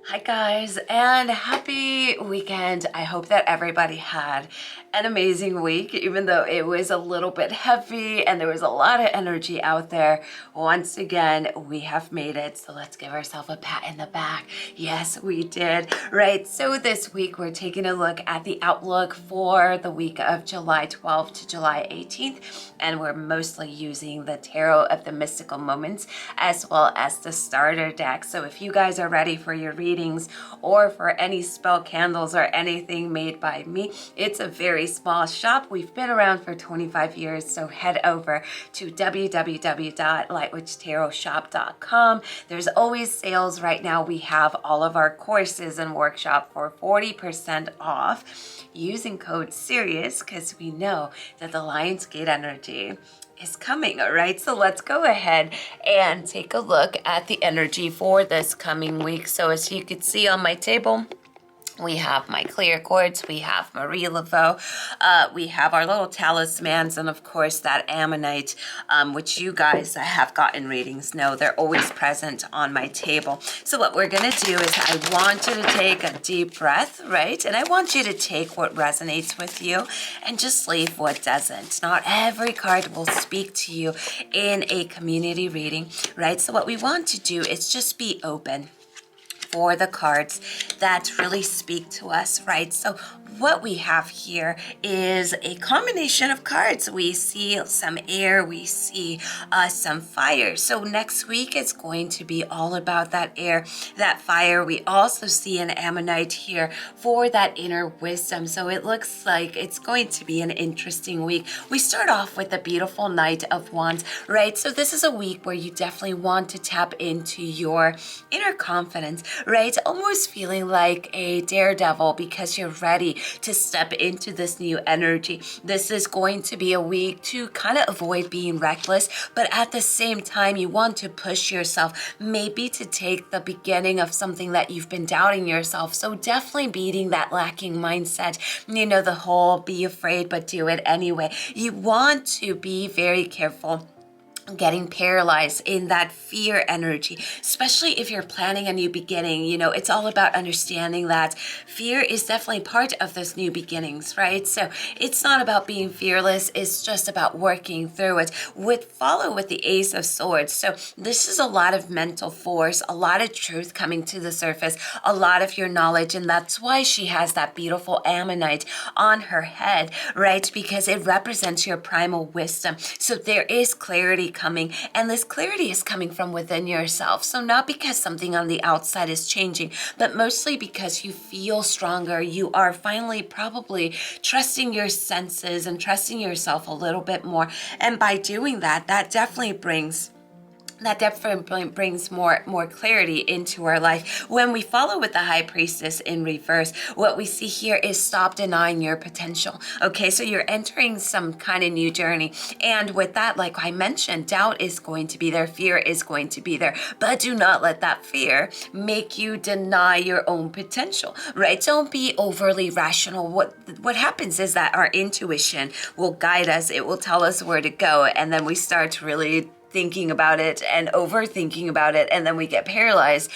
Hi guys, and happy weekend. I hope that everybody had an amazing week, even though it was a little bit heavy and there was a lot of energy out there. Once again, we have made it, so let's give ourselves a pat in the back. Yes, we did. Right, so this week we're taking a look at the outlook for the week of July 12th to July 18th, and we're mostly using the Tarot of the Mystical Moments as well as the starter deck. So if you guys are ready for your readings or for any spell candles or anything made by me, it's a very small shop. We've been around for 25 years, so head over to www.lightwitchtarotshop.com. There's always sales right now. We have all of our courses and workshop for 40% off using code SIRIUS because we know that the Lionsgate energy is coming. All right, so let's go ahead and take a look at the energy for this coming week. So as you can see on my table, we have my clear quartz, we have Marie Laveau, we have our little talismans, and of course that ammonite, which you guys that have gotten readings know they're always present on my table. So what we're going to do is I want you to take a deep breath, right? And I want you to take what resonates with you and just leave what doesn't. Not every card will speak to you in a community reading, right? So what we want to do is just be open for the cards that really speak to us, right? So what we have here is a combination of cards. We see some air, we see some fire. So next week it's going to be all about that air, that fire. We also see an ammonite here for that inner wisdom. So it looks like it's going to be an interesting week. We start off with the beautiful Knight of Wands, right? So this is a week where you definitely want to tap into your inner confidence, right? Almost feeling like a daredevil because you're ready to step into this new energy. This is going to be a week to kind of avoid being reckless, but at the same time, you want to push yourself, maybe to take the beginning of something that you've been doubting yourself. So definitely beating that lacking mindset, you know, the whole be afraid, but do it anyway. You want to be very careful getting paralyzed in that fear energy, especially if you're planning a new beginning. You know, it's all about understanding that fear is definitely part of those new beginnings, right? So it's not about being fearless, it's just about working through it. Follow with the Ace of Swords. So this is a lot of mental force, a lot of truth coming to the surface, a lot of your knowledge, and that's why she has that beautiful ammonite on her head, right? Because it represents your primal wisdom. So there is clarity coming, and this clarity is coming from within yourself. So not because something on the outside is changing, but mostly because you feel stronger. You are finally probably trusting your senses and trusting yourself a little bit more. And by doing that, that definitely brings more clarity into our life. When we follow with the High Priestess in reverse, what we see here is stop denying your potential. Okay, so you're entering some kind of new journey. And with that, like I mentioned, doubt is going to be there, fear is going to be there, but do not let that fear make you deny your own potential, right? Don't be overly rational. What happens is that our intuition will guide us. It will tell us where to go. And then we start really thinking about it and overthinking about it, and then we get paralyzed.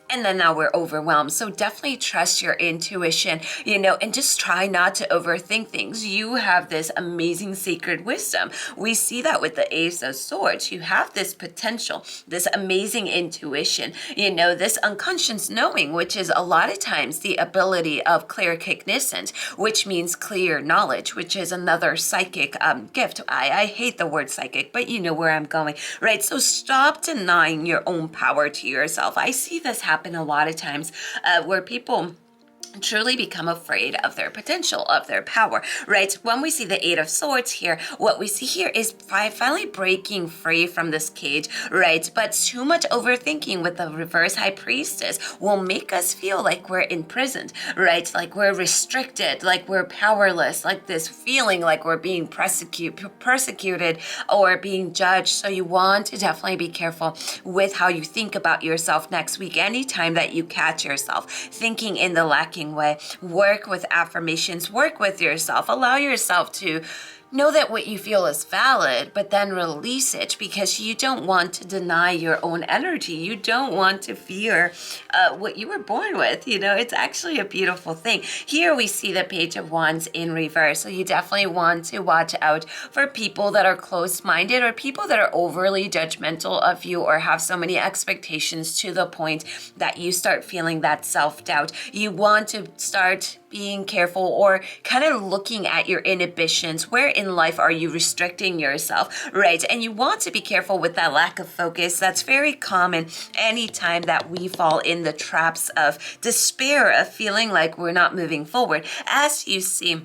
And then now we're overwhelmed. So definitely trust your intuition, you know, and just try not to overthink things. You have this amazing sacred wisdom. We see that with the Ace of Swords. You have this potential, this amazing intuition, you know, this unconscious knowing, which is a lot of times the ability of claircognizance, which means clear knowledge, which is another psychic gift. I hate the word psychic, but you know where I'm going, right? So stop denying your own power to yourself. I see this happen a lot of times where people truly become afraid of their potential, of their power, right? When we see the Eight of Swords here, what we see here is finally breaking free from this cage, right? But too much overthinking with the reverse High Priestess will make us feel like we're imprisoned, right? Like we're restricted, like we're powerless, like this feeling like we're being persecuted or being judged. So you want to definitely be careful with how you think about yourself next week. Anytime that you catch yourself thinking in the lacking way, work with affirmations, work with yourself, allow yourself to know that what you feel is valid, but then release it because you don't want to deny your own energy. You don't want to fear what you were born with. You know, it's actually a beautiful thing. Here we see the Page of Wands in reverse. So you definitely want to watch out for people that are closed-minded or people that are overly judgmental of you or have so many expectations to the point that you start feeling that self-doubt. You want to start being careful or kind of looking at your inhibitions. Where in life are you restricting yourself, right? And you want to be careful with that lack of focus. That's very common anytime that we fall in the traps of despair, of feeling like we're not moving forward. As you see,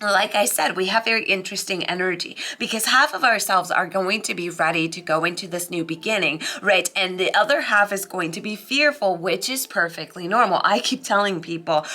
like I said, we have very interesting energy because half of ourselves are going to be ready to go into this new beginning, right? And the other half is going to be fearful, which is perfectly normal. I keep telling people,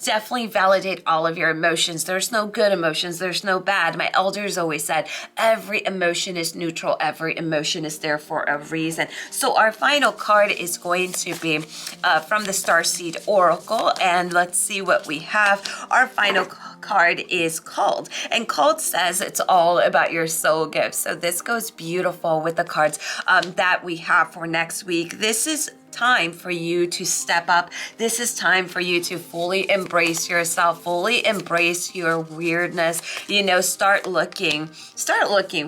definitely validate all of your emotions. There's no good emotions. There's no bad. My elders always said, every emotion is neutral. Every emotion is there for a reason. So our final card is going to be from the Starseed Oracle. And let's see what we have. Our final card is Called, and Called says it's all about your soul gifts. So this goes beautiful with the cards that we have for next week. This is time for you to step up. This is time for you to fully embrace yourself, fully embrace your weirdness. You know, start looking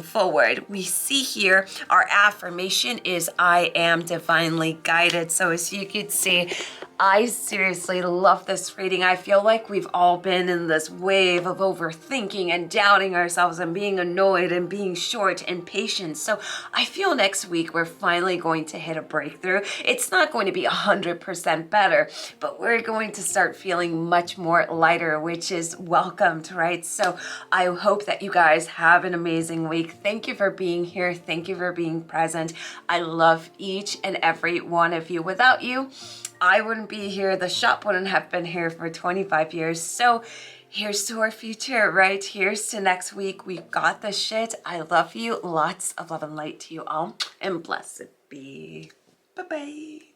forward. We see here our affirmation is I am divinely guided. So as you can see, I seriously love this reading. I feel like we've all been in this wave of overthinking and doubting ourselves and being annoyed and being short and patient. So I feel next week we're finally going to hit a breakthrough. It's not going to be 100% better, but we're going to start feeling much more lighter, which is welcomed, right? So I hope that you guys have an amazing week. Thank you for being here. Thank you for being present. I love each and every one of you. Without you, I wouldn't be here. The shop wouldn't have been here for 25 years. So here's to our future, right? Here's to next week. We've got this shit. I love you. Lots of love and light to you all. And blessed be. Bye-bye.